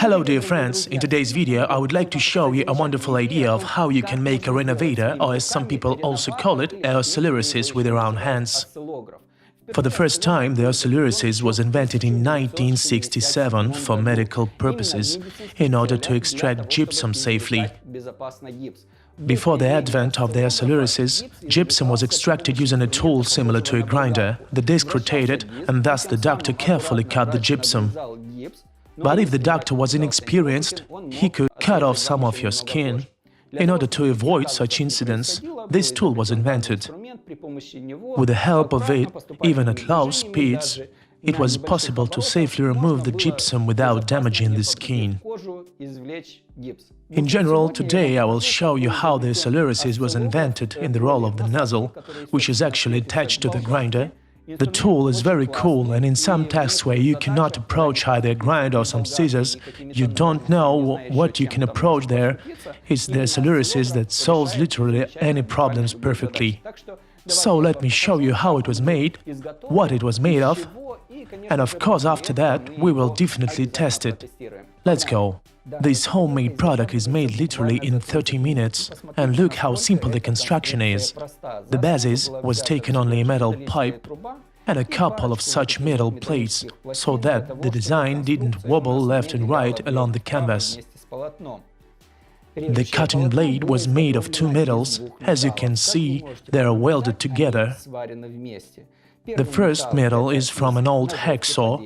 Hello dear friends, in today's video I would like to show you a wonderful idea of how you can make a renovator, or as some people also call it, a oscilloscope with your own hands. For the first time, the oscilloscope was invented in 1967 for medical purposes, in order to extract gypsum safely. Before the advent of the oscilloscope, gypsum was extracted using a tool similar to a grinder. The disc rotated, and thus the doctor carefully cut the gypsum. But if the doctor was inexperienced, he could cut off some of your skin. In order to avoid such incidents, this tool was invented. With the help of it, even at low speeds, it was possible to safely remove the gypsum without damaging the skin. In general, today I will show you how the oscilloscope was invented in the role of the nozzle, which is actually attached to the grinder. The tool is very cool, and in some tasks where you cannot approach either a grinder or some scissors, you don't know what you can approach there, it's the oscilloscope that solves literally any problems perfectly. So let me show you how it was made, what it was made of, and of course after that we will definitely test it. Let's go! This homemade product is made literally in 30 minutes, and look how simple the construction is. The basis was taken only a metal pipe and a couple of such metal plates, so that the design didn't wobble left and right along the canvas. The cutting blade was made of two metals. As you can see, they are welded together. The first metal is from an old hacksaw,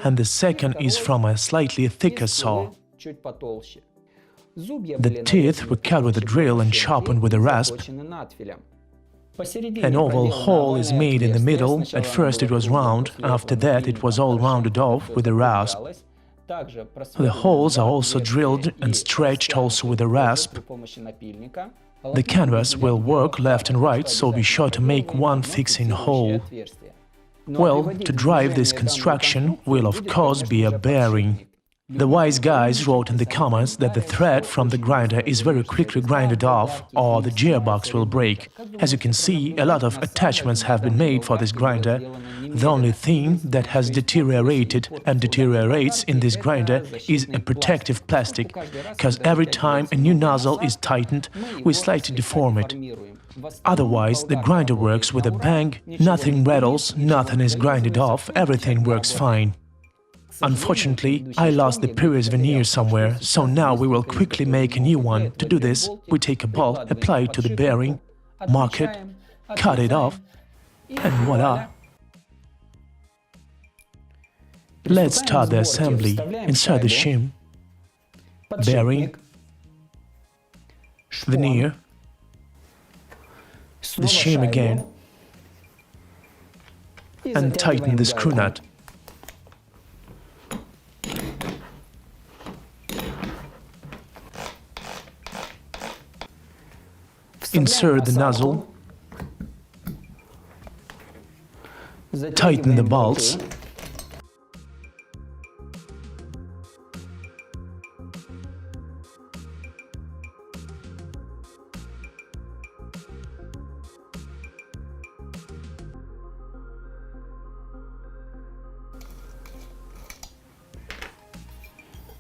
and the second is from a slightly thicker saw. The teeth were cut with a drill and sharpened with a rasp. An oval hole is made in the middle. At first it was round, after that it was all rounded off with a rasp. The holes are also drilled and stretched also with a rasp. The canvas will work left and right, so be sure to make one fixing hole. Well, to drive this construction will of course be a bearing. The wise guys wrote in the comments that the thread from the grinder is very quickly grinded off, or the gearbox will break. As you can see, a lot of attachments have been made for this grinder. The only thing that has deteriorated and deteriorates in this grinder is a protective plastic, because every time a new nozzle is tightened, we slightly deform it. Otherwise, the grinder works with a bang, nothing rattles, nothing is grinded off, everything works fine. Unfortunately, I lost the previous veneer somewhere, so now we will quickly make a new one. To do this, we take a bolt, apply it to the bearing, mark it, cut it off, and voila! Let's start the assembly. Insert the shim, bearing, veneer, the shim again, and tighten the screw nut. Insert the nozzle, tighten the bolts,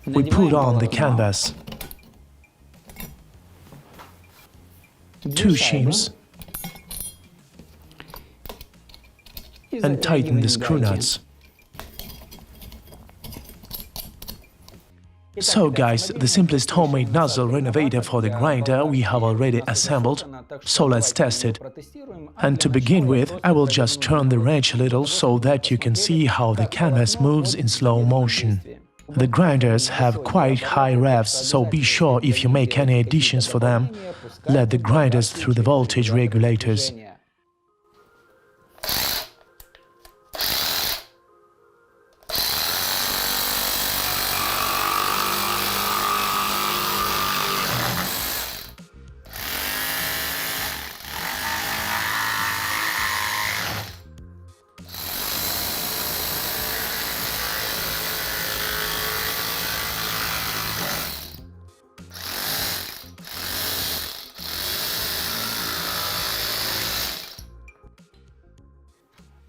we put on the canvas, two shims, and tighten the screw nuts. So guys, the simplest homemade nozzle renovator for the grinder we have already assembled, so let's test it. And to begin with, I will just turn the wrench a little so that you can see how the canvas moves in slow motion. The grinders have quite high revs, so be sure if you make any additions for them, let the grinders through the voltage regulators.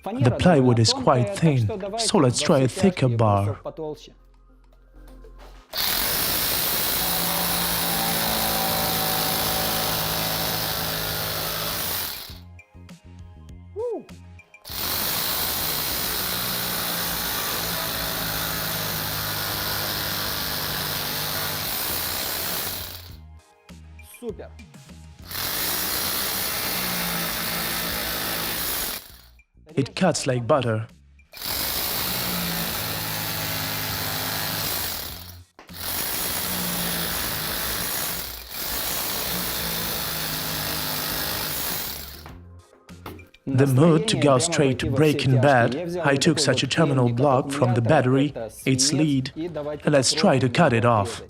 The plywood is quite thin, so let's try a thicker bar. It cuts like butter. The mood to go straight to Breaking Bad, I took such a terminal block from the battery, its lead, and let's try to cut it off.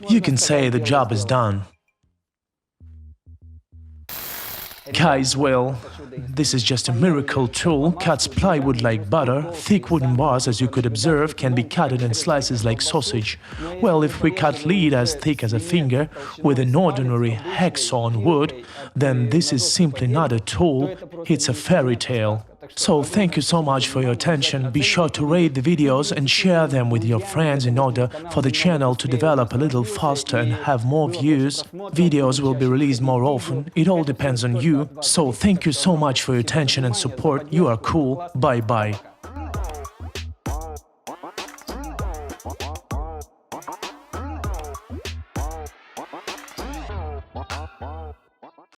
You can say the job is done. Guys, well, this is just a miracle tool, cuts plywood like butter, thick wooden bars, as you could observe, can be cut in slices like sausage. Well, if we cut lead as thick as a finger with an ordinary hacksaw on wood, then this is simply not a tool, it's a fairy tale. So thank you so much for your attention. Be sure to rate the videos and share them with your friends in order for the channel to develop a little faster and have more views. Videos will be released more often. It all depends on you. So thank you so much for your attention and support. You are cool. Bye bye.